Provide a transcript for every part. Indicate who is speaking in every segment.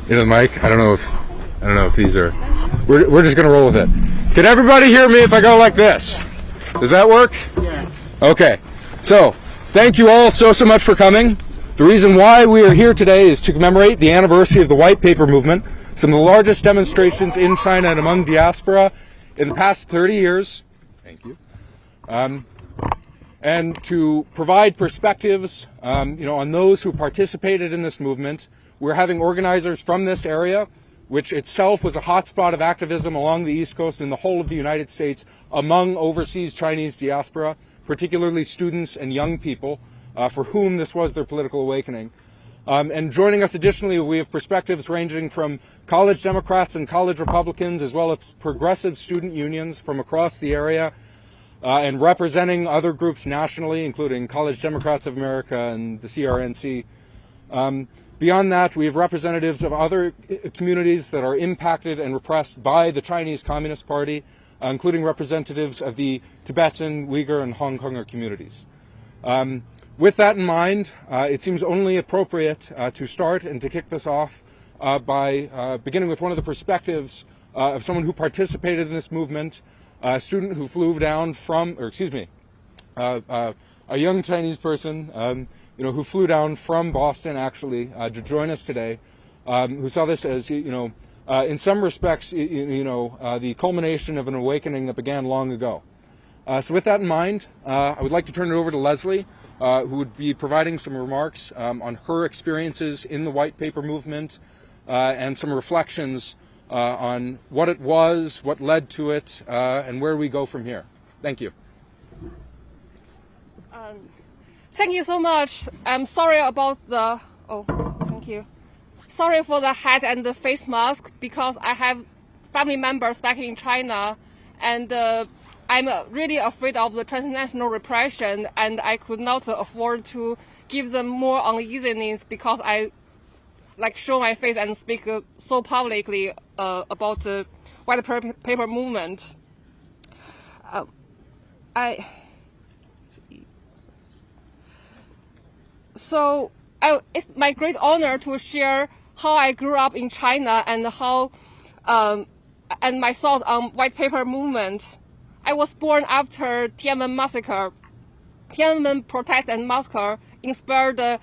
Speaker 1: Into the mic. I don't know if these are. We're just gonna roll with it. Can everybody hear me if I go like this? Does that work?
Speaker 2: Yeah.
Speaker 1: Okay. So, thank you all so much for coming. The reason why we are here today is to commemorate the anniversary of the White Paper movement, some of the largest demonstrations in China and among diaspora in the past 30 years. Thank you. And to provide perspectives, on those who participated in this movement. We're having organizers from this area, which itself was a hotspot of activism along the East Coast and the whole of the United States among overseas Chinese diaspora, particularly students and young people, for whom this was their political awakening. And joining us additionally, we have perspectives ranging from college Democrats and college Republicans, as well as progressive student unions from across the area, and representing other groups nationally, including College Democrats of America and the CRNC. Beyond that, we have representatives of other communities that are impacted and repressed by the Chinese Communist Party, including representatives of the Tibetan, Uyghur, and Hong Konger communities. With that in mind, it seems only appropriate to start and to kick this off by beginning with one of the perspectives of someone who participated in this movement, a student who flew down from, a young Chinese person, who flew down from Boston actually to join us today, who saw this as, in some respects, the culmination of an awakening that began long ago. So with that in mind, I would like to turn it over to Leslie, who would be providing some remarks on her experiences in the White Paper movement and some reflections on what it was, what led to it, and where we go from here. Thank you.
Speaker 3: Thank you so much. I'm sorry about the, thank you. Sorry for the hat and the face mask because I have family members back in China and I'm really afraid of the transnational repression and I could not afford to give them more uneasiness because I show my face and speak so publicly about the White Paper movement. So it's my great honor to share how I grew up in China and how and my thoughts on White Paper movement. I was born after Tiananmen massacre. Tiananmen protest and massacre inspired the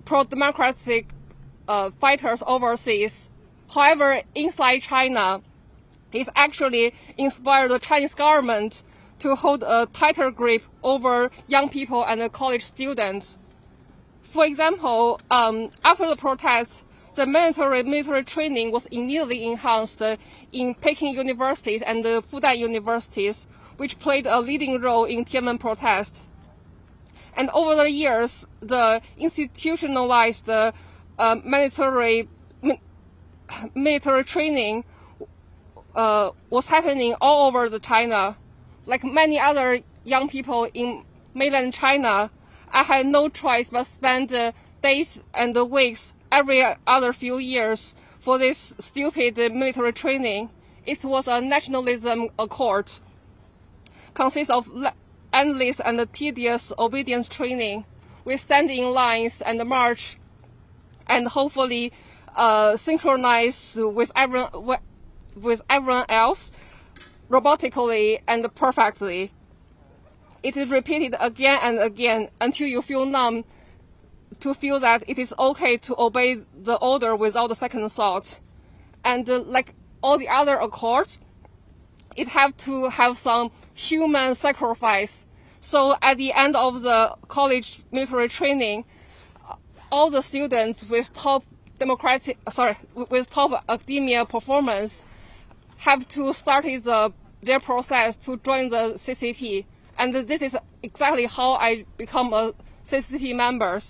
Speaker 3: pro-democratic fighters overseas. However, inside China, it's actually inspired the Chinese government to hold a tighter grip over young people and college students. For example, after the protests, the military training was immediately enhanced in Peking universities and the Fudan universities, which played a leading role in Tiananmen protests. And over the years, the institutionalized military training was happening all over China. Like many other young people in mainland China, I had no choice but spend days and weeks every other few years for this stupid military training. It was a nationalism accord, consists of endless and tedious obedience training. We stand in lines and march, and hopefully synchronize with everyone else, robotically and perfectly. It is repeated again and again until you feel numb to feel that it is okay to obey the order without a second thought. And like all the other accords, it have to have some human sacrifice. So at the end of the college military training, all the students with top academia performance have to start their process to join the CCP. And this is exactly how I become a CCP member.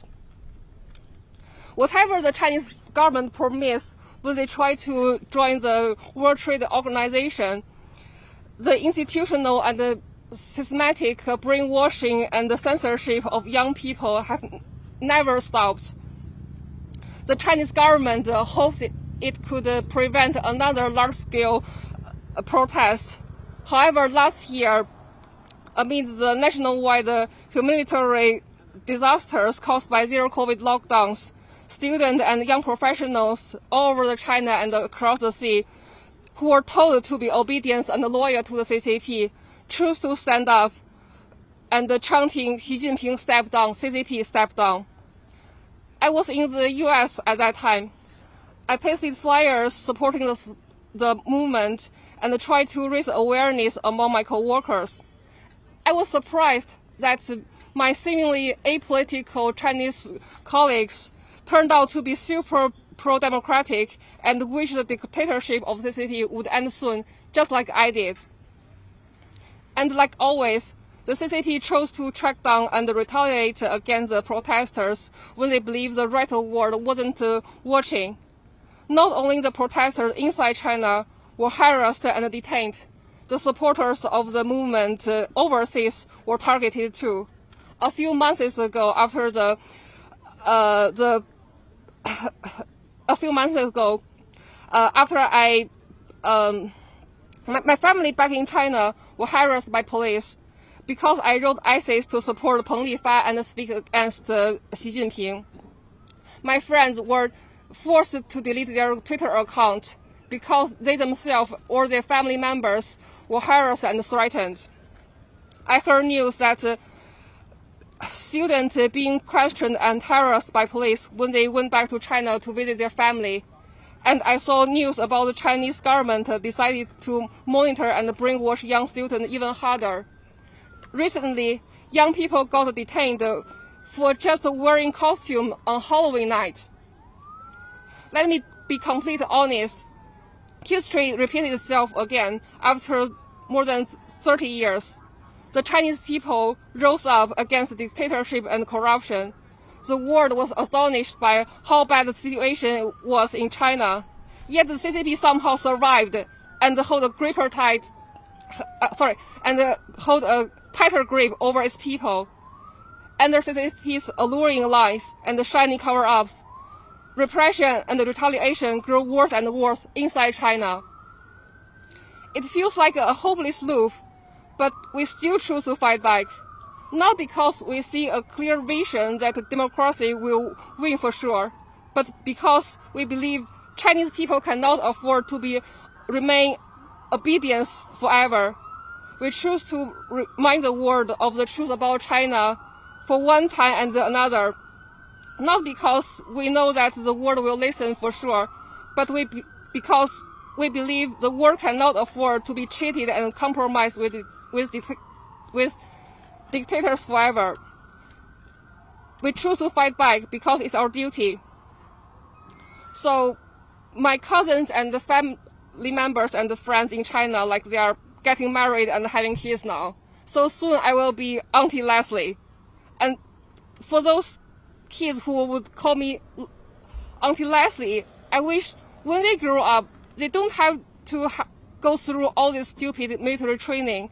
Speaker 3: Whatever the Chinese government permits when they try to join the World Trade Organization, the institutional and the systematic brainwashing and the censorship of young people have never stopped. The Chinese government hopes it could prevent another large-scale protest. However, last year, amid the nationwide humanitarian disasters caused by zero-COVID lockdowns, students and young professionals all over China and across the sea who were told to be obedient and loyal to the CCP choose to stand up and chanting Xi Jinping step down, CCP step down. I was in the US at that time. I pasted flyers supporting the movement and tried to raise awareness among my co-workers. I was surprised that my seemingly apolitical Chinese colleagues turned out to be super pro-democratic and wish the dictatorship of CCP would end soon, just like I did. And like always, the CCP chose to track down and retaliate against the protesters when they believed the right world wasn't watching. Not only the protesters inside China were harassed and detained, the supporters of the movement overseas were targeted too. A few months ago, after my family back in China were harassed by police because I wrote essays to support Peng Lifa and speak against Xi Jinping. My friends were forced to delete their Twitter account because they themselves or their family members were harassed and threatened. I heard news that students being questioned and harassed by police when they went back to China to visit their family. And I saw news about the Chinese government decided to monitor and brainwash young students even harder. Recently, young people got detained for just wearing costume on Halloween night. Let me be completely honest. History repeated itself again after more than 30 years. The Chinese people rose up against dictatorship and corruption. The world was astonished by how bad the situation was in China. Yet the CCP somehow survived and hold a tighter grip over its people. Under CCP's alluring lies and shiny cover-ups, repression and retaliation grew worse and worse inside China. It feels like a hopeless loop, but we still choose to fight back. Not because we see a clear vision that democracy will win for sure, but because we believe Chinese people cannot afford to remain obedient forever. We choose to remind the world of the truth about China for one time and another, not because we know that the world will listen for sure, but because we believe the world cannot afford to be cheated and compromised with dictators forever. We choose to fight back because it's our duty. So my cousins and the family members and the friends in China, like they are getting married and having kids now. So soon I will be Auntie Leslie. And for those kids who would call me Auntie Leslie, I wish when they grow up, they don't have to go through all this stupid military training.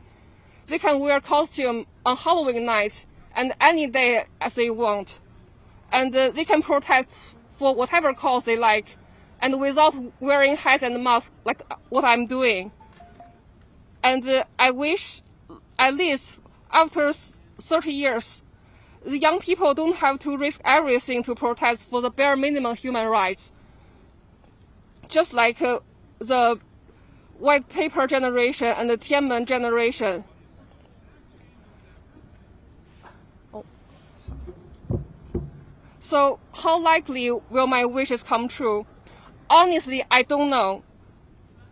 Speaker 3: They can wear costume on Halloween night and any day as they want. And they can protest for whatever cause they like and without wearing hats and masks like what I'm doing. And I wish at least after 30 years, the young people don't have to risk everything to protest for the bare minimum human rights. Just like the white paper generation and the Tiananmen generation. So how likely will my wishes come true? Honestly, I don't know.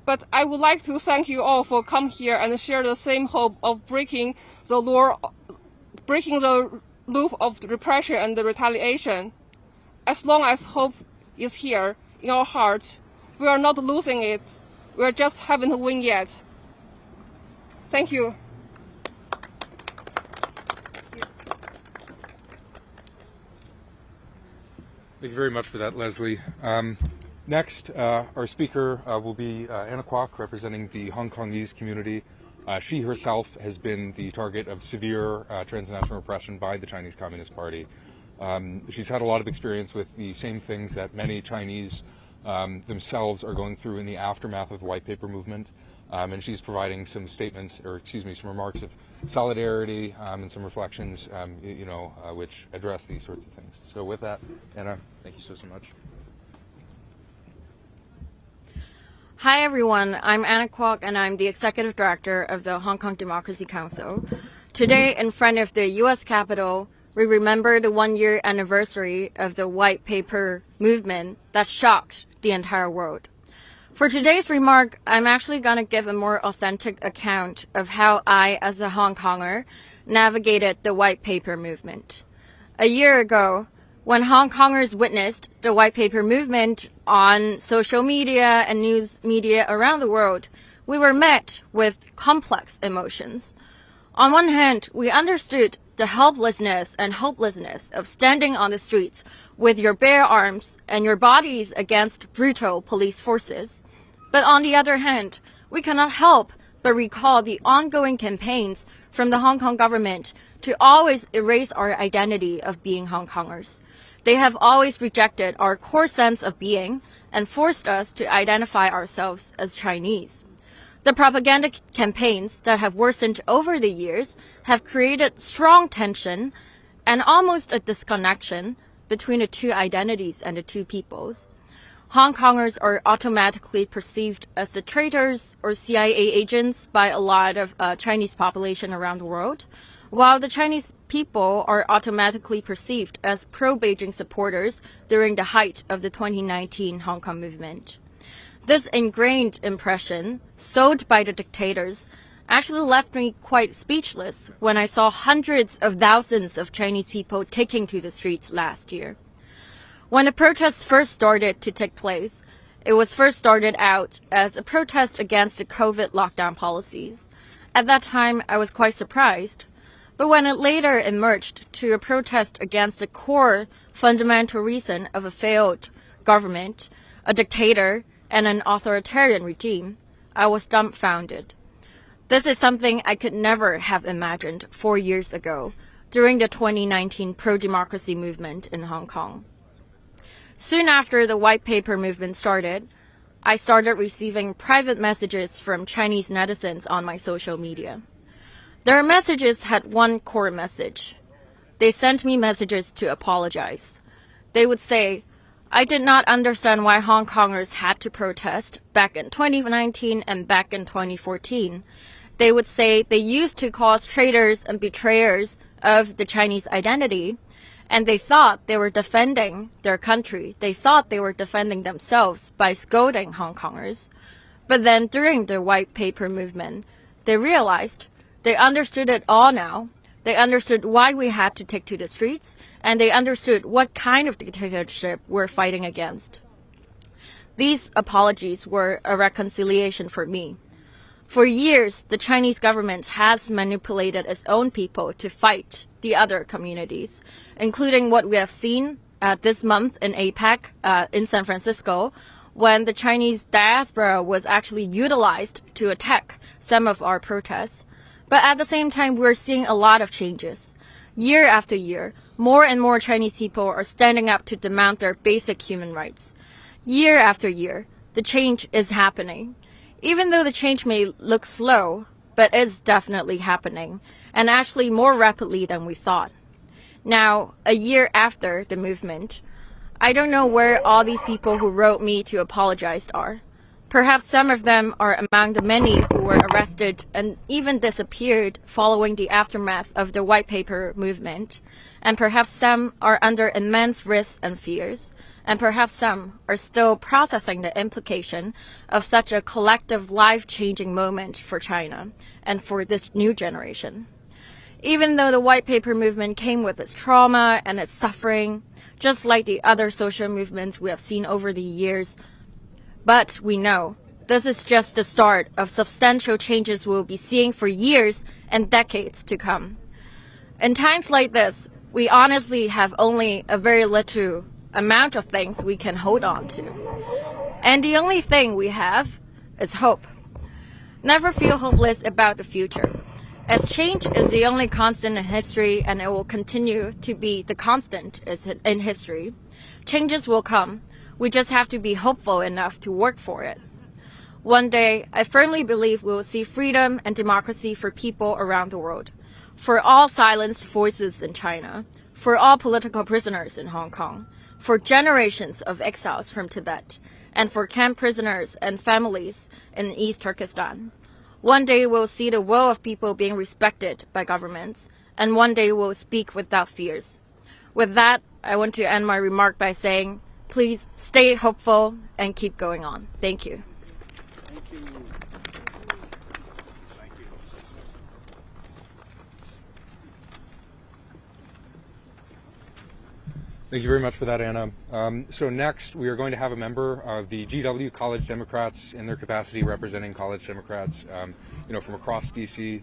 Speaker 3: But I would like to thank you all for coming here and share the same hope of breaking the loop of repression and the retaliation. As long as hope is here in our hearts, we are not losing it. We just haven't won yet. Thank you.
Speaker 1: Thank you very much for that, Leslie. Next, our speaker will be Anna Kwok, representing the Hong Kongese community. She herself has been the target of severe transnational repression by the Chinese Communist Party. She's had a lot of experience with the same things that many Chinese themselves are going through in the aftermath of the white paper movement. And she's providing some remarks of solidarity and some reflections, which address these sorts of things. So with that, Anna, thank you so much.
Speaker 2: Hi everyone, I'm Anna Kwok and I'm the Executive Director of the Hong Kong Democracy Council. Today, in front of the U.S. Capitol, we remember the one-year anniversary of the White Paper movement that shocked the entire world. For today's remark, I'm actually going to give a more authentic account of how I, as a Hong Konger, navigated the White Paper movement. A year ago, when Hong Kongers witnessed the White Paper movement on social media and news media around the world, we were met with complex emotions. On one hand, we understood the helplessness and hopelessness of standing on the streets with your bare arms and your bodies against brutal police forces. But on the other hand, we cannot help but recall the ongoing campaigns from the Hong Kong government to always erase our identity of being Hong Kongers. They have always rejected our core sense of being and forced us to identify ourselves as Chinese. The propaganda campaigns that have worsened over the years have created strong tension and almost a disconnection between the two identities and the two peoples. Hong Kongers are automatically perceived as the traitors or CIA agents by a lot of Chinese population around the world, while the Chinese people are automatically perceived as pro-Beijing supporters during the height of the 2019 Hong Kong movement. This ingrained impression, sold by the dictators, actually left me quite speechless when I saw hundreds of thousands of Chinese people taking to the streets last year. When the protests first started to take place, it was first started out as a protest against the COVID lockdown policies. At that time, I was quite surprised. But when it later emerged to a protest against the core fundamental reason of a failed government, a dictator, and an authoritarian regime, I was dumbfounded. This is something I could never have imagined 4 years ago during the 2019 pro-democracy movement in Hong Kong. Soon after the White Paper movement started, I started receiving private messages from Chinese netizens on my social media. Their messages had one core message. They sent me messages to apologize. They would say, I did not understand why Hong Kongers had to protest back in 2019 and back in 2014. They would say they used to call us traitors and betrayers of the Chinese identity, and they thought they were defending their country. They thought they were defending themselves by scolding Hong Kongers. But then during the White Paper movement, they realized they understood it all now. They understood why we had to take to the streets, and they understood what kind of dictatorship we're fighting against. These apologies were a reconciliation for me. For years, the Chinese government has manipulated its own people to fight the other communities, including what we have seen this month in APEC in San Francisco, when the Chinese diaspora was actually utilized to attack some of our protests. But at the same time, we're seeing a lot of changes. Year after year, more and more Chinese people are standing up to demand their basic human rights. Year after year, the change is happening. Even though the change may look slow, but it's definitely happening, and actually more rapidly than we thought. Now, a year after the movement, I don't know where all these people who wrote me to apologize are. Perhaps some of them are among the many who were arrested and even disappeared following the aftermath of the White Paper movement, and perhaps some are under immense risks and fears, and perhaps some are still processing the implication of such a collective life-changing moment for China and for this new generation. Even though the White Paper movement came with its trauma and its suffering, just like the other social movements we have seen over the years, but we know this is just the start of substantial changes we'll be seeing for years and decades to come. In times like this, we honestly have only a very little amount of things we can hold on to. And the only thing we have is hope. Never feel hopeless about the future, as change is the only constant in history and it will continue to be the constant in history. Changes will come. We just have to be hopeful enough to work for it. One day, I firmly believe we will see freedom and democracy for people around the world. for all silenced voices in China, for all political prisoners in Hong Kong, for generations of exiles from Tibet, and for camp prisoners and families in East Turkestan. One day we'll see the will of people being respected by governments, and one day we'll speak without fears. With that, I want to end my remark by saying, please stay hopeful and keep going on. Thank you.
Speaker 1: Thank you very much for that, Anna. So next, we are going to have a member of the GW College Democrats in their capacity representing college Democrats, from across DC.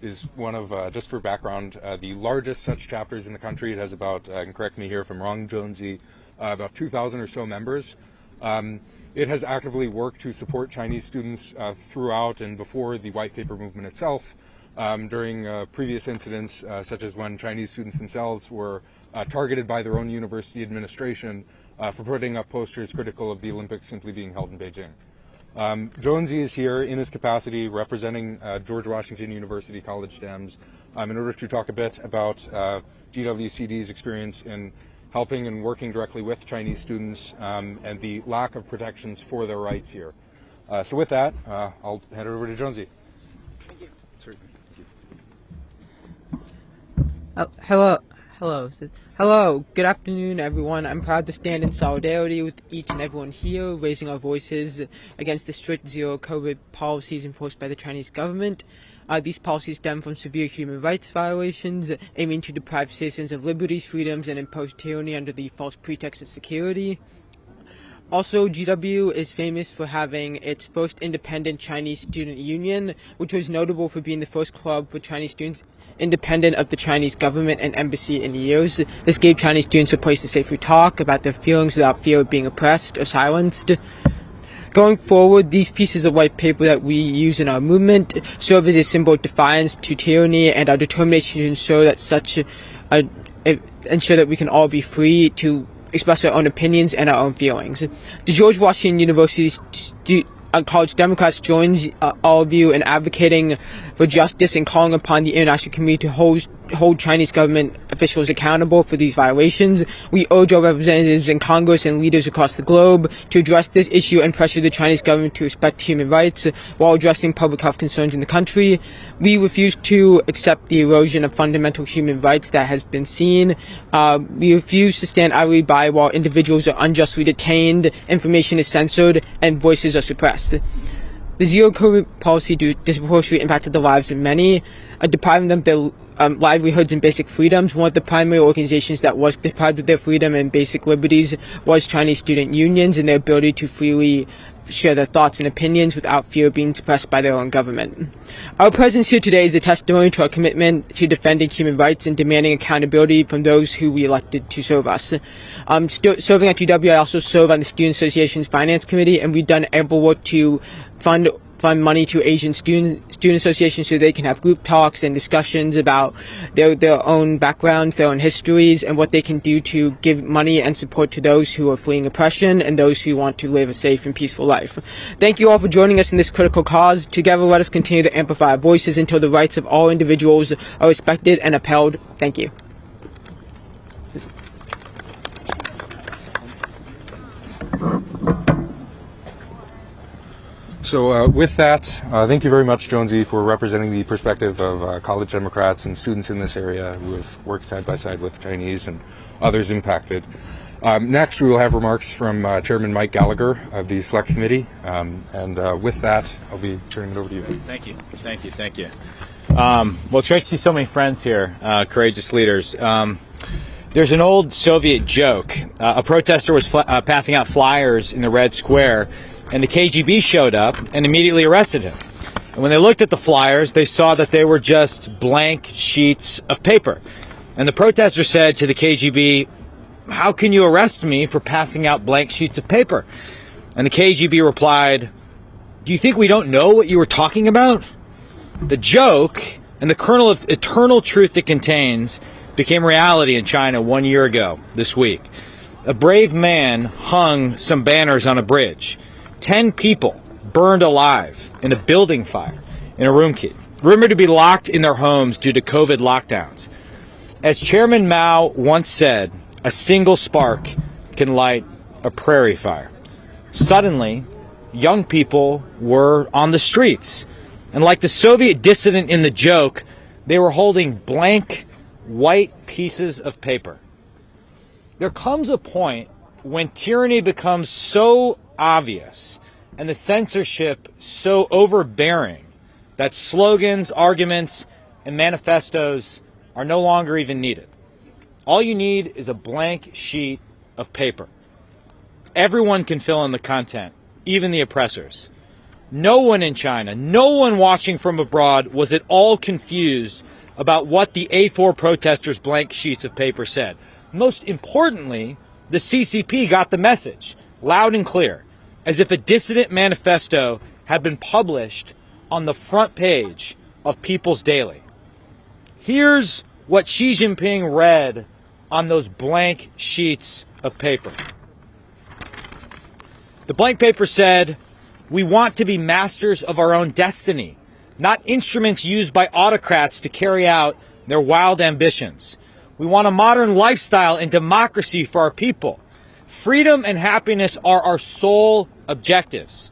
Speaker 1: Is one of, just for background, the largest such chapters in the country. It has about, and correct me here if I'm wrong, Jonesy, about 2,000 or so members. It has actively worked to support Chinese students throughout and before the white paper movement itself, during previous incidents, such as when Chinese students themselves were targeted by their own university administration for putting up posters critical of the Olympics simply being held in Beijing. Jonesy is here in his capacity representing George Washington University College Dems in order to talk a bit about GWCD's experience in helping and working directly with Chinese students and the lack of protections for their rights here. So with that, I'll hand it over to Jonesy.
Speaker 4: Thank you.
Speaker 1: Certainly.
Speaker 4: Thank you. Hello. Good afternoon, everyone. I'm proud to stand in solidarity with each and everyone here, raising our voices against the strict zero-COVID policies enforced by the Chinese government. These policies stem from severe human rights violations, aiming to deprive citizens of liberties, freedoms, and impose tyranny under the false pretext of security. Also, GW is famous for having its first independent Chinese student union, which was notable for being the first club for Chinese students independent of the Chinese government and embassy in years. This gave Chinese students a place to safely talk about their feelings without fear of being oppressed or silenced. Going forward, these pieces of white paper that we use in our movement serve as a symbol of defiance to tyranny and our determination to ensure that we can all be free to express our own opinions and our own feelings. The George Washington University College Democrats joins all of you in advocating for justice and calling upon the international community to hold Chinese government officials accountable for these violations. We urge our representatives in Congress and leaders across the globe to address this issue and pressure the Chinese government to respect human rights while addressing public health concerns in the country. We refuse to accept the erosion of fundamental human rights that has been seen. We refuse to stand idly by while individuals are unjustly detained, information is censored, and voices are suppressed. The zero-COVID policy disproportionately impacted the lives of many, depriving them of their livelihoods and basic freedoms. One of the primary organizations that was deprived of their freedom and basic liberties was Chinese student unions and their ability to freely share their thoughts and opinions without fear of being suppressed by their own government. Our presence here today is a testimony to our commitment to defending human rights and demanding accountability from those who we elected to serve us. Serving at GW, I also serve on the Student Association's Finance Committee, and we've done ample work to fund money to Asian student associations so they can have group talks and discussions about their own backgrounds, their own histories, and what they can do to give money and support to those who are fleeing oppression and those who want to live a safe and peaceful life. Thank you all for joining us in this critical cause. Together, let us continue to amplify our voices until the rights of all individuals are respected and upheld. Thank you.
Speaker 1: So with that, thank you very much, Jonesy, for representing the perspective of college Democrats and students in this area who have worked side by side with Chinese and others impacted. Next, we will have remarks from Chairman Mike Gallagher of the Select Committee. With that, I'll be turning it over to you.
Speaker 5: Thank you. Well, it's great to see so many friends here, courageous leaders. There's an old Soviet joke. A protester was passing out flyers in the Red Square, and the KGB showed up and immediately arrested him. And when they looked at the flyers, they saw that they were just blank sheets of paper. And the protester said to the KGB, "How can you arrest me for passing out blank sheets of paper?" And the KGB replied, "Do you think we don't know what you were talking about?" The joke and the kernel of eternal truth it contains became reality in China 1 year ago this week. A brave man hung some banners on a bridge. 10 people burned alive in a building fire in Urumqi. rumored to be locked in their homes due to COVID lockdowns. As Chairman Mao once said, a single spark can light a prairie fire. Suddenly, young people were on the streets. And like the Soviet dissident in the joke, they were holding blank white pieces of paper. There comes a point when tyranny becomes so obvious and the censorship so overbearing that slogans, arguments, and manifestos are no longer even needed. All you need is a blank sheet of paper. Everyone can fill in the content, even the oppressors. No one in China, no one watching from abroad was at all confused about what the A4 protesters' blank sheets of paper said. Most importantly, the CCP got the message, loud and clear, as if a dissident manifesto had been published on the front page of People's Daily. Here's what Xi Jinping read on those blank sheets of paper. The blank paper said, "We want to be masters of our own destiny, not instruments used by autocrats to carry out their wild ambitions. We want a modern lifestyle and democracy for our people. Freedom and happiness are our sole objectives."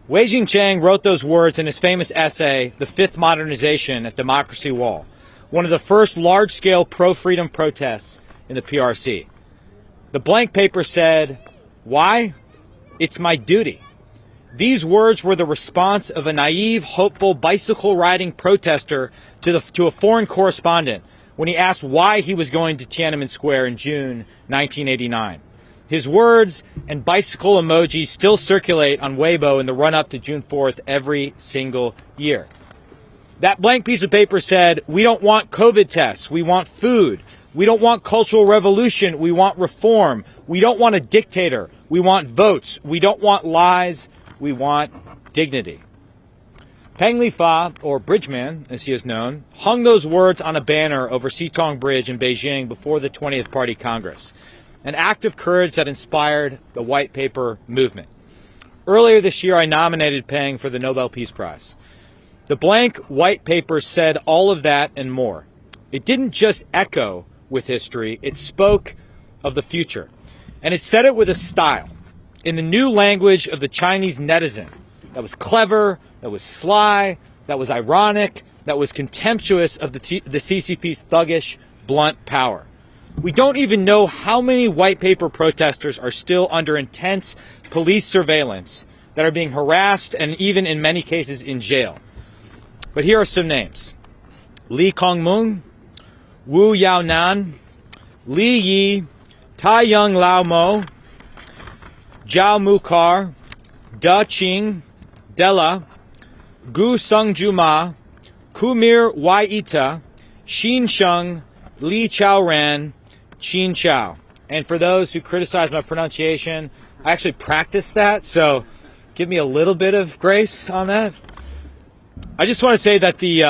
Speaker 5: Wei Jingcheng wrote those words in his famous essay, The Fifth Modernization at Democracy Wall, one of the first large-scale pro-freedom protests in the PRC. The blank paper said, "Why? It's my duty." These words were the response of a naive, hopeful, bicycle-riding protester to a foreign correspondent when he asked why he was going to Tiananmen Square in June 1989. His words and bicycle emojis still circulate on Weibo in the run-up to June 4th every single year. That blank piece of paper said, "We don't want COVID tests. We want food. We don't want cultural revolution. We want reform. We don't want a dictator. We want votes. We don't want lies. We want dignity." Peng Lifa, or Bridgeman, as he is known, hung those words on a banner over Xitong Bridge in Beijing before the 20th Party Congress, an act of courage that inspired the White Paper movement. Earlier this year, I nominated Peng for the Nobel Peace Prize. The blank white paper said all of that and more. It didn't just echo with history, it spoke of the future. And it said it with a style, in the new language of the Chinese netizen, that was clever, that was sly, that was ironic, that was contemptuous of the CCP's thuggish, blunt power. We don't even know how many white paper protesters are still under intense police surveillance, that are being harassed and even in many cases in jail. But here are some names: Li Kongming, Wu Yaonan, Li Yi, Tai Young Lao Mo, Zhao Mukar, Da Qing, Della, Gu Sungju Ma, Kumir Waita, Xin Sheng, Li Chaoran, Qin Chao. And for those who criticize my pronunciation, I actually practiced that, so give me a little bit of grace on that. I just want to say that the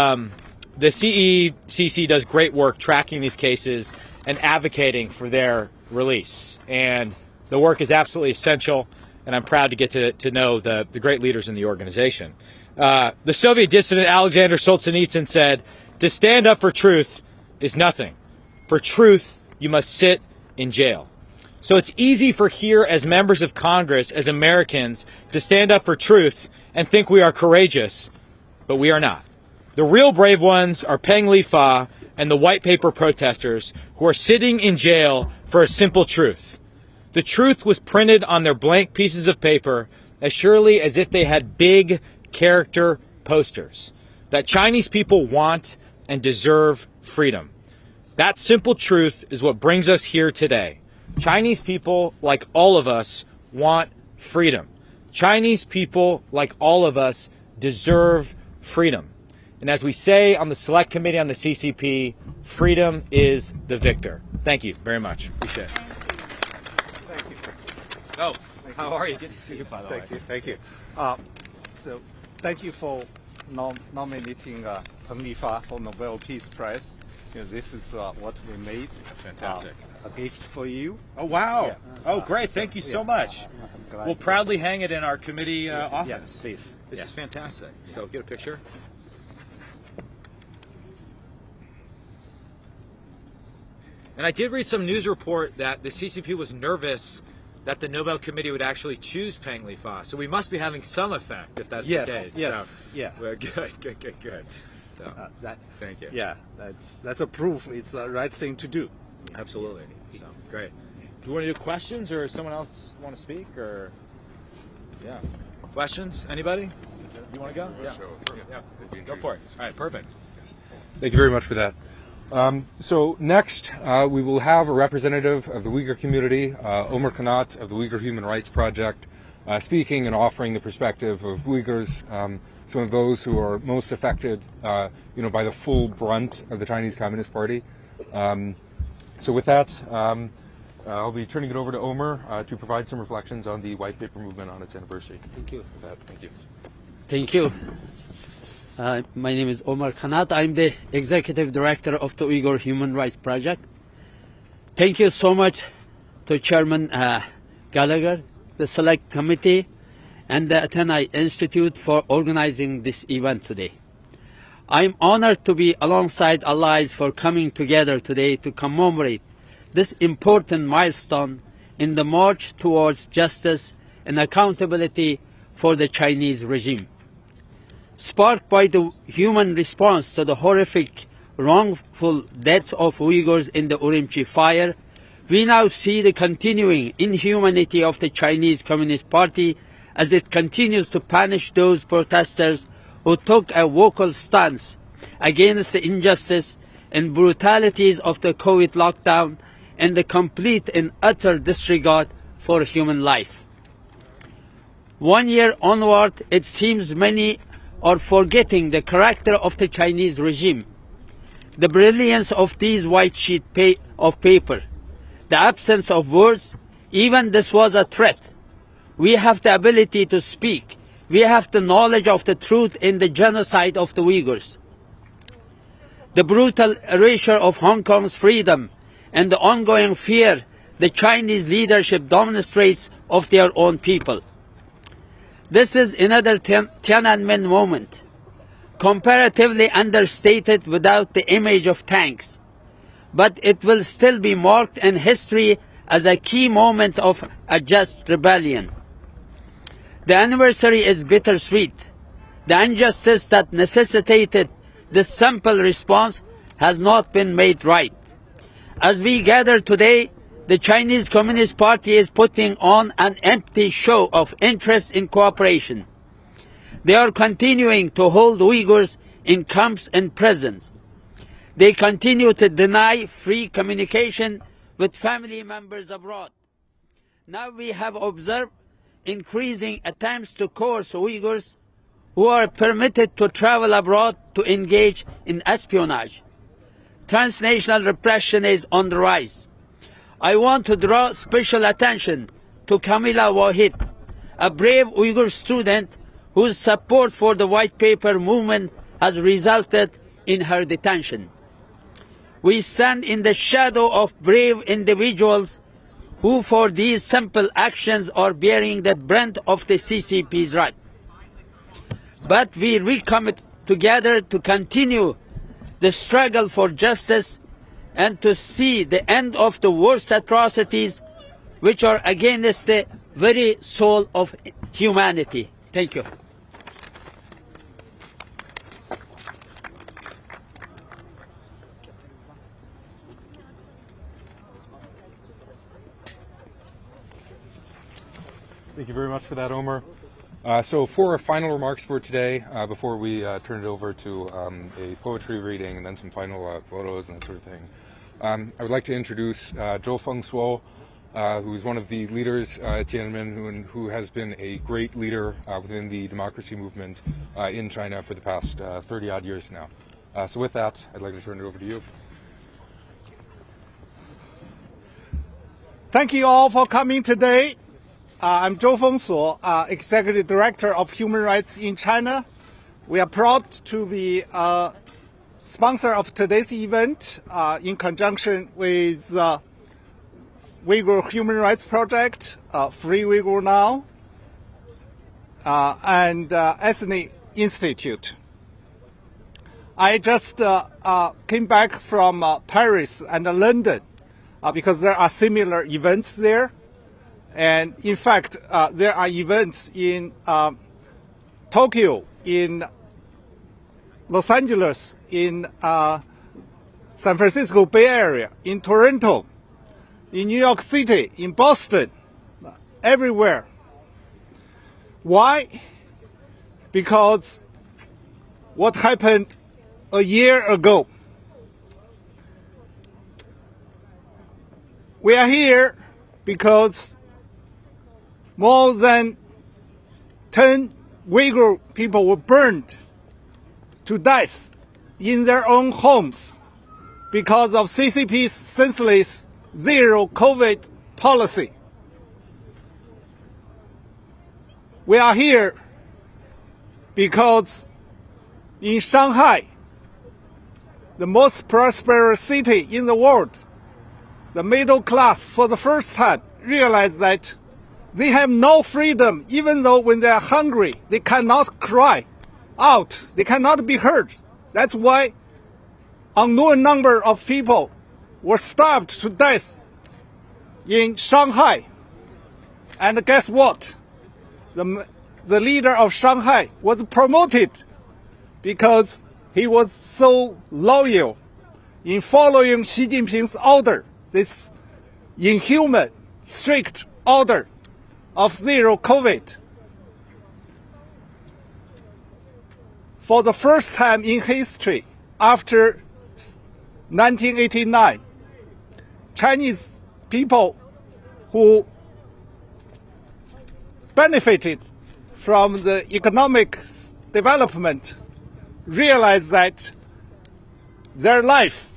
Speaker 5: CECC does great work tracking these cases and advocating for their release. And the work is absolutely essential, and I'm proud to get to know the great leaders in the organization. The Soviet dissident Alexander Solzhenitsyn said, "To stand up for truth is nothing. For truth, you must sit in jail." So it's easy for here as members of Congress, as Americans, to stand up for truth and think we are courageous, but we are not. The real brave ones are Peng Lifa and the white paper protesters who are sitting in jail for a simple truth. The truth was printed on their blank pieces of paper as surely as if they had big character posters, that Chinese people want and deserve freedom. That simple truth is what brings us here today. Chinese people, like all of us, want freedom. Chinese people, like all of us, deserve freedom. And as we say on the Select Committee on the CCP, freedom is the victor. Thank you very much. Appreciate it.
Speaker 6: Thank you.
Speaker 5: Oh, how are you? Good to see you, by the way.
Speaker 6: Thank you. So thank you for nominating Peng Lifa for Nobel Peace Prize. You know, this is what we made.
Speaker 5: Fantastic.
Speaker 6: A gift for you.
Speaker 5: Oh, wow.
Speaker 6: Yeah.
Speaker 5: Oh, great. Thank you so much.
Speaker 6: I'm glad.
Speaker 5: We'll proudly hang it in our committee office.
Speaker 6: Yes, please.
Speaker 5: This is fantastic. So get a picture. And I did read some news report that the CCP was nervous that the Nobel Committee would actually choose Peng Li-Fa. So we must be having some effect if that's
Speaker 6: Yes,
Speaker 5: the case.
Speaker 6: yes,
Speaker 5: So,
Speaker 6: yeah.
Speaker 5: well, good. So, thank you.
Speaker 6: Yeah, that's a proof it's the right thing to do.
Speaker 5: Absolutely. So, great. Do you want to do questions, or someone else want to speak, or yeah, questions? Anybody? You want to go? Yeah. Go for it. All right, perfect.
Speaker 1: Thank you very much for that. So next, we will have a representative of the Uyghur community, Omar Kanat of the Uyghur Human Rights Project, speaking and offering the perspective of Uyghurs, some of those who are most affected, by the full brunt of the Chinese Communist Party. So with that, I'll be turning it over to Omar to provide some reflections on the white paper movement on its anniversary.
Speaker 7: Thank you.
Speaker 1: With that, thank you.
Speaker 7: Thank you. My name is Omar Kanat. I'm the Executive Director of the Uyghur Human Rights Project. Thank you so much to Chairman Gallagher, the Select Committee, and the Atenai Institute for organizing this event today. I'm honored to be alongside allies for coming together today to commemorate this important milestone in the march towards justice and accountability for the Chinese regime. Sparked by the human response to the horrific, wrongful deaths of Uyghurs in the Urumqi fire, we now see the continuing inhumanity of the Chinese Communist Party as it continues to punish those protesters who took a vocal stance against the injustice and brutalities of the COVID lockdown and the complete and utter disregard for human life. 1 year onward, it seems many are forgetting the character of the Chinese regime, the brilliance of these white sheet of paper, the absence of words. Even this was a threat. We have the ability to speak. We have the knowledge of the truth in the genocide of the Uyghurs. The brutal erasure of Hong Kong's freedom and the ongoing fear the Chinese leadership demonstrates of their own people. This is another Tiananmen moment, comparatively understated without the image of tanks, but it will still be marked in history as a key moment of a just rebellion. The anniversary is bittersweet. The injustice that necessitated this simple response has not been made right. As we gather today, the Chinese Communist Party is putting on an empty show of interest in cooperation. They are continuing to hold Uyghurs in camps and prisons. They continue to deny free communication with family members abroad. Now we have observed increasing attempts to coerce Uyghurs who are permitted to travel abroad to engage in espionage. Transnational repression is on the rise. I want to draw special attention to Kamila Wahid, a brave Uyghur student whose support for the white paper movement has resulted in her detention. We stand in the shadow of brave individuals who for these simple actions are bearing the brunt of the CCP's wrath. But we recommit together to continue the struggle for justice and to see the end of the worst atrocities which are against the very soul of humanity. Thank you.
Speaker 1: Thank you very much for that, Omar. So for our final remarks for today, before we turn it over to a poetry reading and then some final photos and that sort of thing, I would like to introduce Zhou Fengsuo, who is one of the leaders at Tiananmen, who has been a great leader within the democracy movement in China for the past 30-odd years now. So with that, I'd like to turn it over to you.
Speaker 6: Thank you all for coming today. I'm Zhou Fengsuo, Executive Director of Human Rights in China. We are proud to be a sponsor of today's event in conjunction with Uyghur Human Rights Project, Free Uyghur Now, and Ethnic Institute. I just came back from Paris and London because there are similar events there. And in fact, there are events in Tokyo, in Los Angeles, in San Francisco Bay Area, in Toronto, in New York City, in Boston, everywhere. Why? Because what happened a year ago. We are here because more than 10 Uyghur people were burned to death in their own homes because of CCP's senseless zero COVID policy. We are here because in Shanghai, the most prosperous city in the world, the middle class for the first time realized that they have no freedom, even though when they are hungry, they cannot cry out, they cannot be heard. That's why unknown number of people were starved to death in Shanghai. And guess what? The leader of Shanghai was promoted because he was so loyal in following Xi Jinping's order, this inhuman, strict order of zero COVID. For the first time in history, after 1989, Chinese people who benefited from the economic development realized that their life,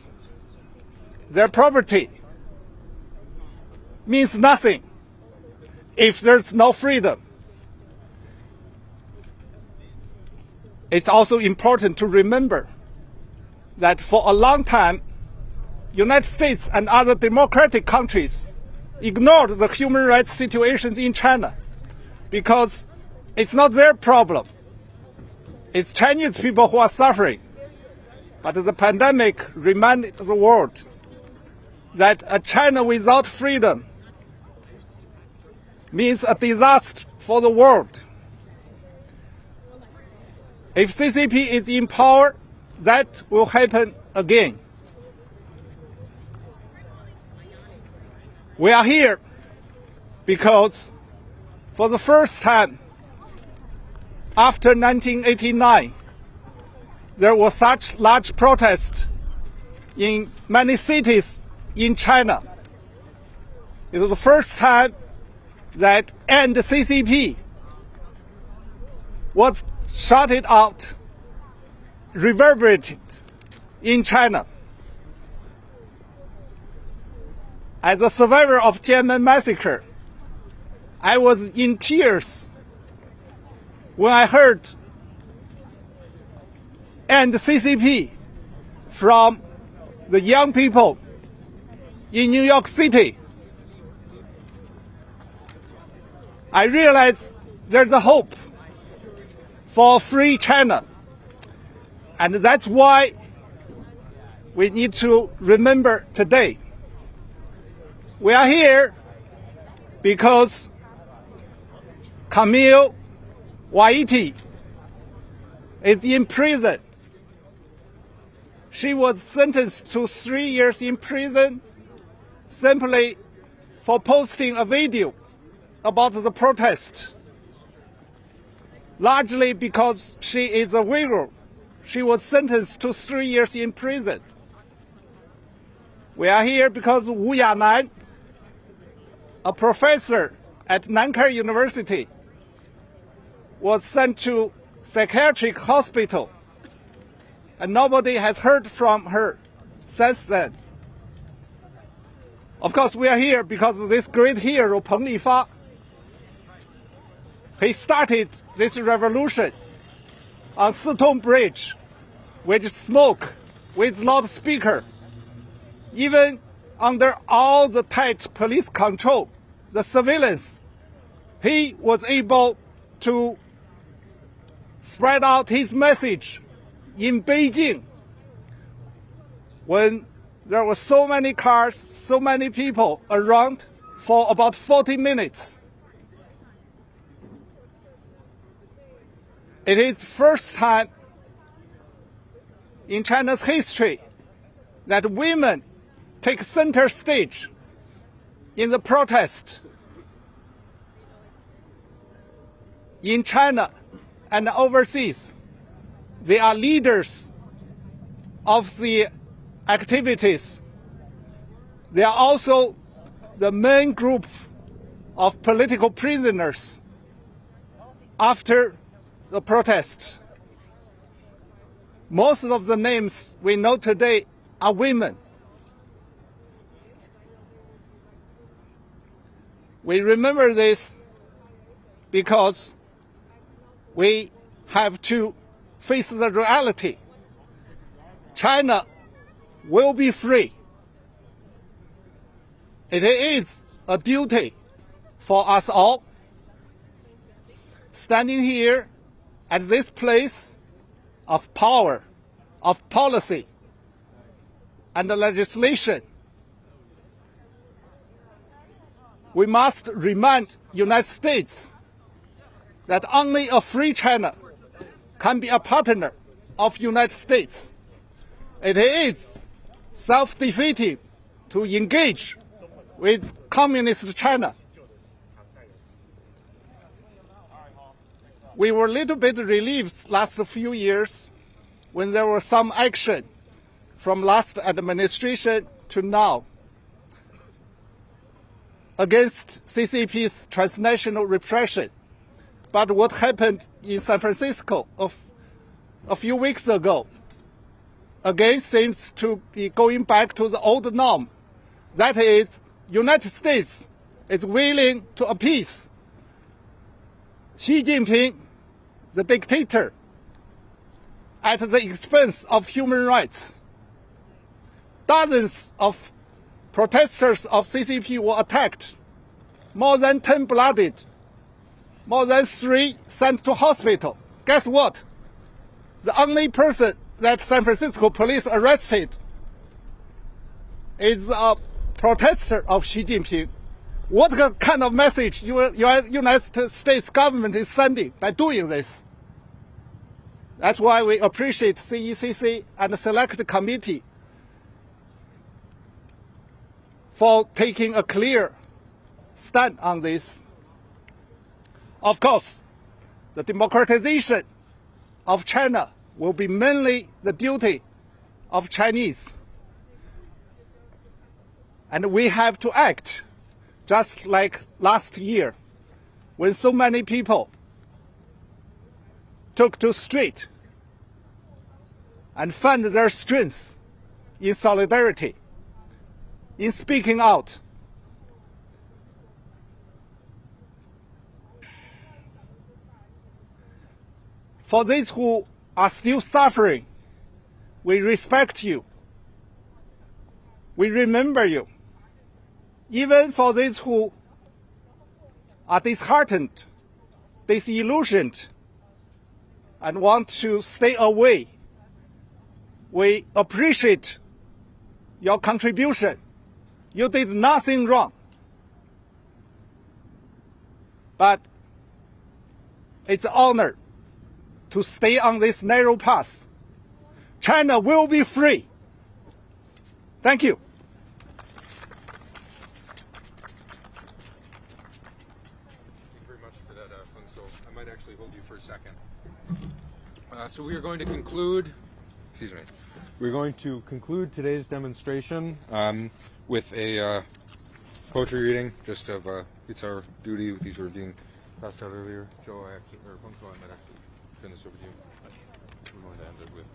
Speaker 6: their property means nothing if there's no freedom. It's also important to remember that for a long time, United States and other democratic countries ignored the human rights situations in China because it's not their problem. It's Chinese people who are suffering. But the pandemic reminded the world that a China without freedom means a disaster for the world. If CCP is in power, that will happen again. We are here because for the first time after 1989, there was such large protest in many cities in China. It was the first time that end CCP was shouted out, reverberated in China. As a survivor of Tiananmen massacre, I was in tears when I heard end CCP from the young people in New York City. I realized there's a hope for free China. And that's why we need to remember today. We are here because Camille Waiti is in prison. She was sentenced to 3 years in prison simply for posting a video about the protest. Largely because she is a Uyghur, she was sentenced to 3 years in prison. We are here because Wu Yanan, a professor at Nankai University, was sent to psychiatric hospital, and nobody has heard from her since then. Of course, we are here because of this great hero, Peng Lifa. He started this revolution on Sitong Bridge with smoke, with loudspeaker. Even under all the tight police control, the surveillance, he was able to spread out his message in Beijing when there were so many cars, so many people around for about 40 minutes. It is the first time in China's history that women take center stage in the protest. In China and overseas, they are leaders of the activities. They are also the main group of political prisoners after the protest. Most of the names we know today are women. We remember this because we have to face the reality. China will be free. It is a duty for us all. Standing here at this place of power, of policy, and the legislation, we must remind United States that only a free China can be a partner of United States. It is self-defeating to engage with communist China. We were a little bit relieved last few years when there was some action from last administration to now against CCP's transnational repression. But what happened in San Francisco a few weeks ago again seems to be going back to the old norm. That is, United States is willing to appease Xi Jinping, the dictator, at the expense of human rights. Dozens of protesters of CCP were attacked, more than 10 blooded, more than 3 sent to hospital. Guess what? The only person that San Francisco police arrested is a protester of Xi Jinping. What kind of message United States government is sending by doing this? That's why we appreciate CECC and the Select Committee for taking a clear stand on this. Of course, the democratization of China will be mainly the duty of Chinese. And we have to act just like last year when so many people took to street and found their strength in solidarity, in speaking out. For those who are still suffering, we respect you. We remember you. Even for those who are disheartened, disillusioned, and want to stay away, we appreciate your contribution. You did nothing wrong. But it's an honor to stay on this narrow path. China will be free. Thank you.
Speaker 1: Thank you very much for that, Feng So. I might actually hold you for a second. So we are going to conclude, we're going to conclude today's demonstration with a poetry reading, just of, it's our duty, these were being passed out earlier. Joe, Feng So, I might actually turn this over to you. We're going to end it with,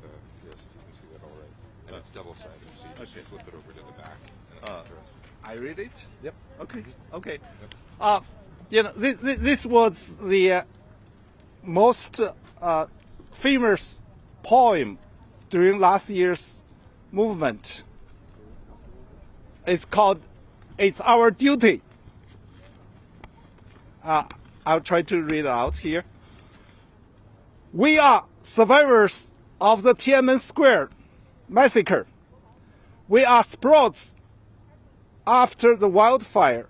Speaker 1: yes, you can see that all right. And it's double-sided, so you just flip it over to the back. And
Speaker 6: I read it?
Speaker 1: Yep.
Speaker 6: Okay. Okay. Yep. This was the most famous poem during last year's movement. It's called "It's Our Duty." I'll try to read out here. We are survivors of the Tiananmen Square massacre. We are sprouts after the wildfire.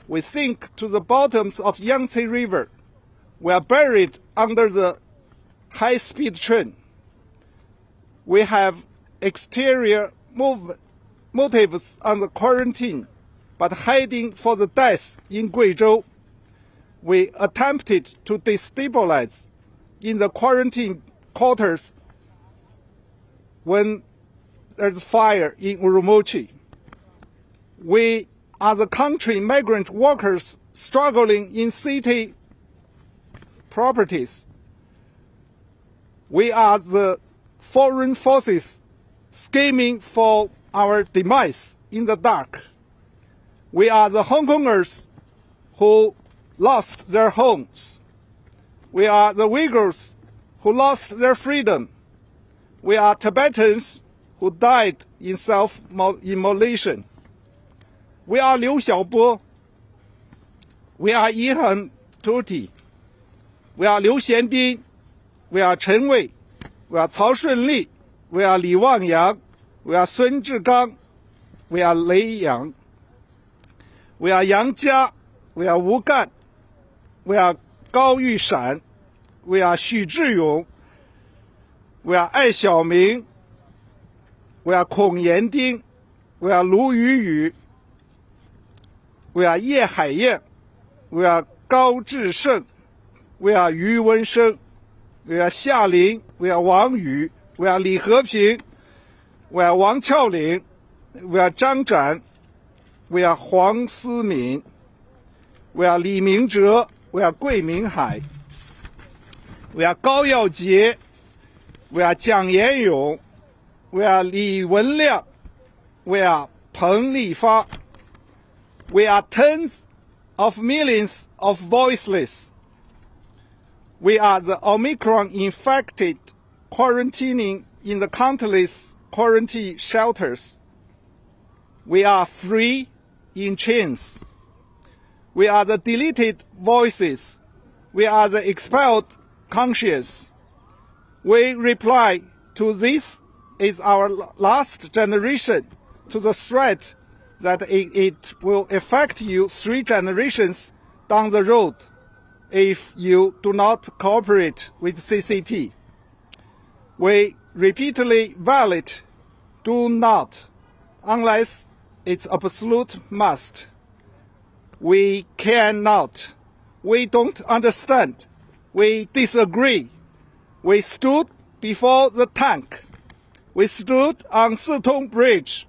Speaker 6: We sink to the bottoms of Yangtze River. We are buried under the high-speed train. We have exterior motives on the quarantine, but hiding for the death in Guizhou. We attempted to destabilize in the quarantine quarters when there's fire in Urumqi. We are the country migrant workers struggling in city properties. We are the foreign forces scheming for our demise in the dark. We are the Hong Kongers who lost their homes. We are the Uyghurs who lost their freedom. We are Tibetans who died in self-immolation. We are Liu Xiaobo. We are Yihan Tuti. We are Liu Xianbin. We are Chen Wei. We are Cao Shunli. We are Li Wangyang. We are Sun Zhigang. We are Lei Yang. We are Yang Jia. We are Wu Gan. We are Gao Yushan. We are Xu Zhiyong. We are Ai Xiaoming. We are Kong Yanding. We are Lu Yuyu. We are Ye Haiyan. We are Gao Zhisheng. We are Yu Wensheng. We are Xia Ling. We are Wang Yu. We are Li Heping. We are Wang Qiaoling. We are Zhang Zhan. We are Huang Simin. We are Li Mingzhe. We are Gui Minghai. We are Gao Yaojie. We are Jiang Yanyong. We are Li Wenliang. We are Peng Lifa. We are tens of millions of voiceless. We are the Omicron infected quarantining in the countless quarantine shelters. We are free in chains. We are the deleted voices. We are the expelled conscience. We reply to this is our last generation to the threat that it will affect you 3 generations down the road if you do not cooperate with CCP. We repeatedly violate do not unless it's absolute must. We cannot. We don't understand. We disagree. We stood before the tank. We stood on Sitong Bridge.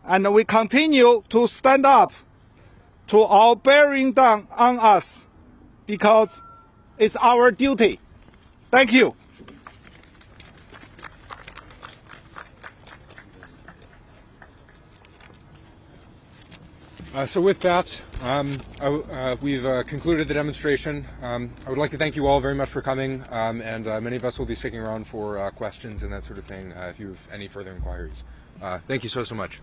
Speaker 6: And we continue to stand up to all bearing down on us because it's our duty. Thank you.
Speaker 1: So with that, we've concluded the demonstration. I would like to thank you all very much for coming, and many of us will be sticking around for questions and that sort of thing if you have any further inquiries. Thank you so much.